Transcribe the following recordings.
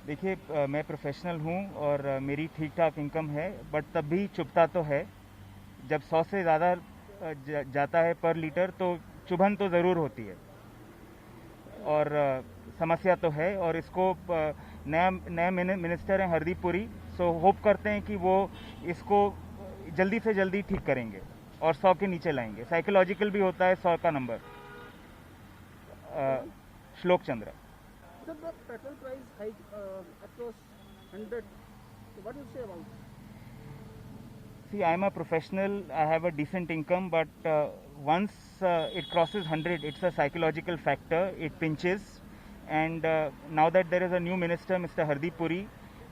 देखिए, मैं प्रोफेशनल हूँ और मेरी ठीक ठाक इनकम है, बट तब भी चुभता तो है। जब 100 से ज़्यादा जाता है पर लीटर तो चुभन तो ज़रूर होती है। और समस्या तो है, और इसको नया नया मिनिस्टर हैं हरदीप पुरी, सो होप करते हैं कि वो इसको जल्दी से जल्दी ठीक करेंगे और 100 के नीचे लाएंगे। साइकोलॉजिकल भी होता है 100 का नंबर। Your name? श्लोक चंद्र। Sir, the petrol price hike across 100. So what do you say about? See, I'm a professional. I have a decent income, but once it crosses 100, it's a psychological factor. It pinches, and now that there is a new minister, Mr. Hardip Puri,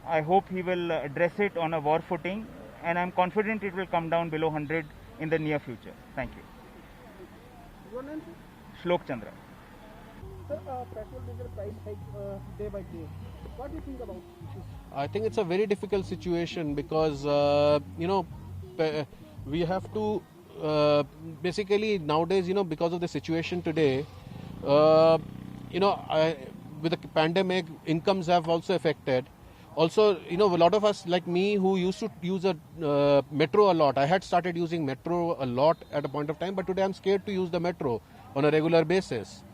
I hope he will address it on a war footing, and I'm confident it will come down below 100 in the near future. Thank you. Your name, sir? Shlok Chandra. Sir, petrol diesel price hike day by day. What do you think about this? I think it's a very difficult situation because we have to basically nowadays because of the situation today, with the pandemic, incomes have also affected. Also, a lot of us like me who used to use a metro a lot. I had started using metro a lot at a point of time, but today I'm scared to use the metro on a regular basis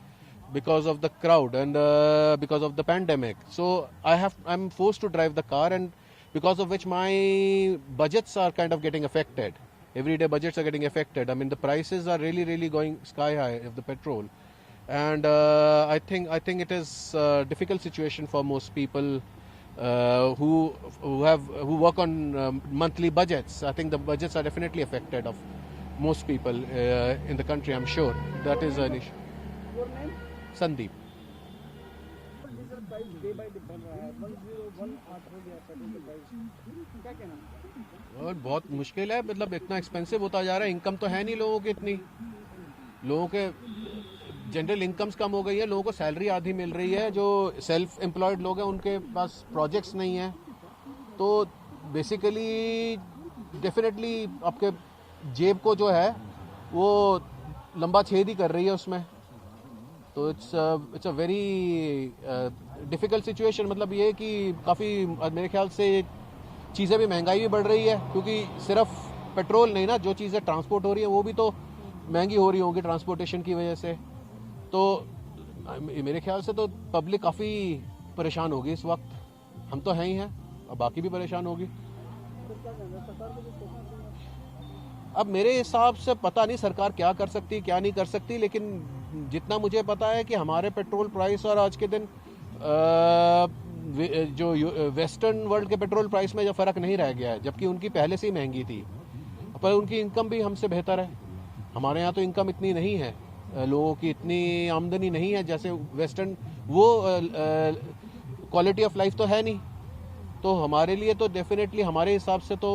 because of the crowd and because of the pandemic. So I'm forced to drive the car, and because of which my budgets are kind of getting affected. Everyday budgets are getting affected. I mean, the prices are really going sky high of the petrol, and I think it is a difficult situation for most people who work on monthly budgets. I think the budgets are definitely affected of most people in the country. I'm sure that is an issue. Your name? Sandeep. Petrol diesel price day by day बढ़ रहा है 1018 हो गया petrol का price क्या कहना और बहुत मुश्किल है, मतलब इतना एक्सपेंसिव होता जा रहा है। इनकम तो है नहीं लोगों की इतनी, लोगों के जनरल इनकम्स कम हो गई है, लोगों को सैलरी आधी मिल रही है। जो सेल्फ एम्प्लॉयड लोग हैं उनके पास प्रोजेक्ट्स नहीं है, तो बेसिकली डेफिनेटली आपके जेब को जो है वो लंबा छेद ही कर रही है उसमें। तो it's a very difficult situation. मतलब ये कि काफ़ी मेरे ख्याल से चीज़ें भी, महंगाई भी बढ़ रही है, क्योंकि सिर्फ पेट्रोल नहीं ना, जो चीज़ें ट्रांसपोर्ट हो रही है वो भी तो महंगी हो रही होंगी ट्रांसपोर्टेशन की वजह से। तो मेरे ख्याल से तो पब्लिक काफ़ी परेशान होगी इस वक्त। हम तो हैं ही हैं, अब बाकी भी परेशान होगी। अब मेरे हिसाब से पता नहीं सरकार क्या कर सकती क्या नहीं कर सकती, लेकिन जितना मुझे पता है कि हमारे पेट्रोल प्राइस और आज के दिन जो वेस्टर्न वर्ल्ड के पेट्रोल प्राइस में जो फ़र्क नहीं रह गया है, जबकि उनकी पहले से ही महंगी थी, पर उनकी इनकम भी हमसे बेहतर है। हमारे यहाँ तो इनकम इतनी नहीं है, लोगों की इतनी आमदनी नहीं है जैसे वेस्टर्न, वो क्वालिटी ऑफ लाइफ तो है नहीं। तो हमारे लिए तो डेफिनेटली, हमारे हिसाब से तो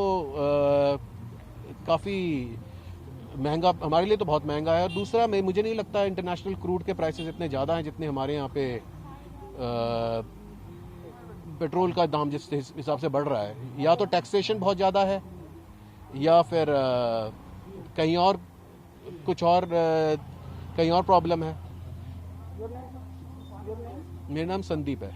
काफ़ी महंगा, हमारे लिए तो बहुत महंगा है। और दूसरा, मुझे नहीं लगता इंटरनेशनल क्रूड के प्राइसेस इतने ज़्यादा हैं जितने हमारे यहाँ पे पेट्रोल का दाम जिस हिसाब से बढ़ रहा है। या तो टैक्सेशन बहुत ज़्यादा है, या फिर कहीं और कुछ और कहीं और प्रॉब्लम है। मेरा नाम संदीप है।